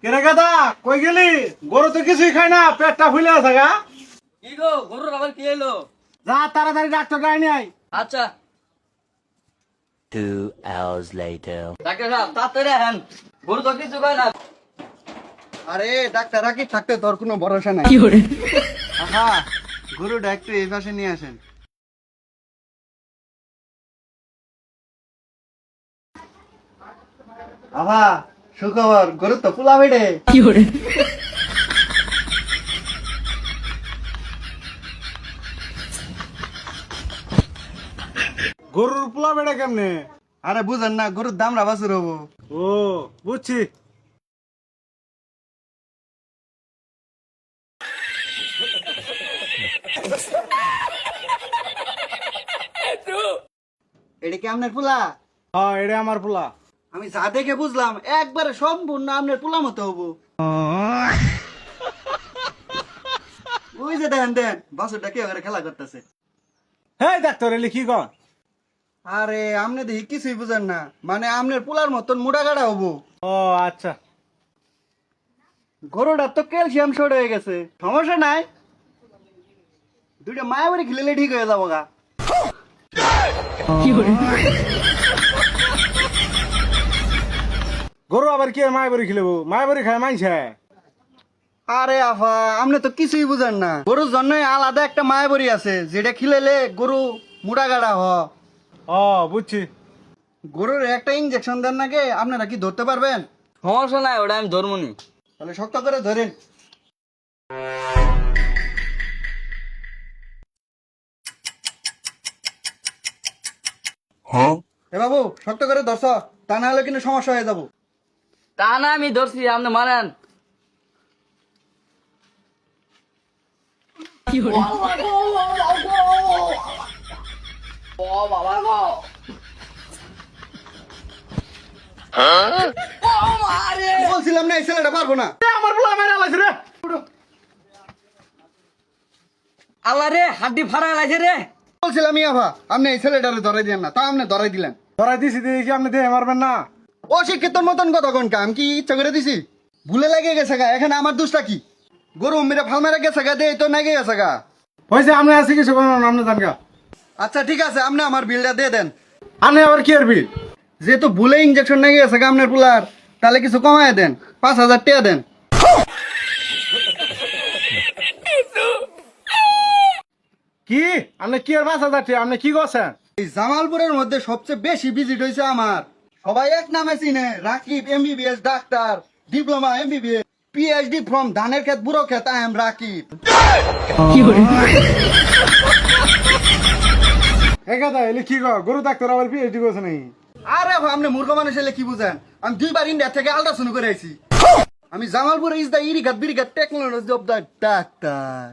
কেরে গাদা কই গেলি? গরু তো কিছুই খায় না, পেটটা ফুলে আছে গা। কি গো গরুর আবার কি এলো? যা তাড়াতাড়ি ডাক্তার ডাইনি আই। আচ্ছা 2 hours later. ডাক্তার সাহেব তাড়াতাড়ি আহেন, গরু তো কিছু খায় না। আরে ডাক্তার রাখি থাকতে তোর কোনো ভরসা নাই। আহা গরুটা একটু এই পাশে নিয়ে আসেন। আহা সুখবর, গরু তো পোলা বেড়ে। গরুর পোলা বেড়ে কেমনে? আরে বুঝেন না, গরুর দাম রাবাসুর হবো। ও বুঝছি। এটা কি আপনার পোলা? হ্যাঁ এটা আমার পোলা। আমি যা দেখে বুঝলাম একবারে সম্পূর্ণ আপনার পোলা মতো হবো। ওই যে দেন দেন বাসুরটা কে ওখানে খেলা করতেছে। হ্যাঁ ডাক্তার এলি কি কর? আরে আপনি দেখি কিছুই বুঝেন না, মানে আপনার পোলার মতন মোটা গাড়া হবো। ও আচ্ছা। গরুটার তো ক্যালসিয়াম শর্ট হয়ে গেছে, সমস্যা নাই, দুইটা মায়াবাড়ি খেলে ঠিক হয়ে যাবো গা। গরু আবার কি মায়াবাড়ি খেলেবো? মায়াবাড়ি খায় মাইছে। আরে আফা আপনি তো কিছুই বুঝেন না, গরুর জন্য আলাদা একটা মায়াবাড়ি আছে যেটা খিলেলে গরু মোটা গাড়া হ। ও বুঝছি। গরুর একটা ইঞ্জেকশন দেন নাকি, আপনারা কি ধরতে পারবেন? সমস্যা নাই, ওটা আমি ধরবনি। তাহলে শক্ত করে ধরেন। এ বাবু শক্ত করে ধরছ, তা না হলে কিন্তু সমস্যা হয়ে যাবো। তা না আমি ধরছি, আপনি মারেন। বলছিলাম না এই ছেলেটা পারবো না। আমার পোলা মেরে আলাইছে রে। আল্লাহ রে, হাড্ডি ফাড়া লাগছে রে। বলছিলাম আফা আপনি এই ছেলেটারে ধরাই দিলেন না, তা আপনি ধরাই দিলেন। ধরাই দিছি দেখি আপনি দেহে মারবেন না। অশিক্ষিতর মতন কথা কোনটা, আমি কি ইচ্ছা করে দিছি? ভুলে লাগে গেছে গা, এখানে আমার দোষটা কি? গরু মেরে ফাল মেরে গেছে গা, দিয়ে তো নাগে গেছে গা। হয়েছে আপনি আছে কিছু করবেন আপনি জান গা। আচ্ছা ঠিক আছে, আপনি আমার বিলটা দিয়ে দেন। আপনি আবার কি আরবি? যেহেতু ভুলে ইঞ্জেকশন নাগে গেছে গা আপনার পোলার, তাহলে কিছু কমায় দেন, 5,000 টাকা দেন। কি আপনি কি আর 5,000 টাকা? আপনি কি করছেন? এই জামালপুরের মধ্যে সবচেয়ে বেশি ভিজিট হয়েছে আমার, সবাই এক নামে চিনে, Rakib MBBS doctor, diploma MBBS, PhD from ধানের ক্ষেত বুড়ো ক্ষেত, আই এম রাকিব। এই কথা এলি কি কর? গরু ডাক্তার আবার পিএইচডি করছে নাকি? আরে ভাই, আপনি মূর্খ মানুষ হলে কি বুঝেন? আমি 2বার ইন্ডিয়া থেকে আল্ট্রাসাউন্ড করে আইছি। আমি জামালপুর ইজ দ্য ইরিগাত বিরিগাত টেকনোলজি অফ দ্য ডাক্তার।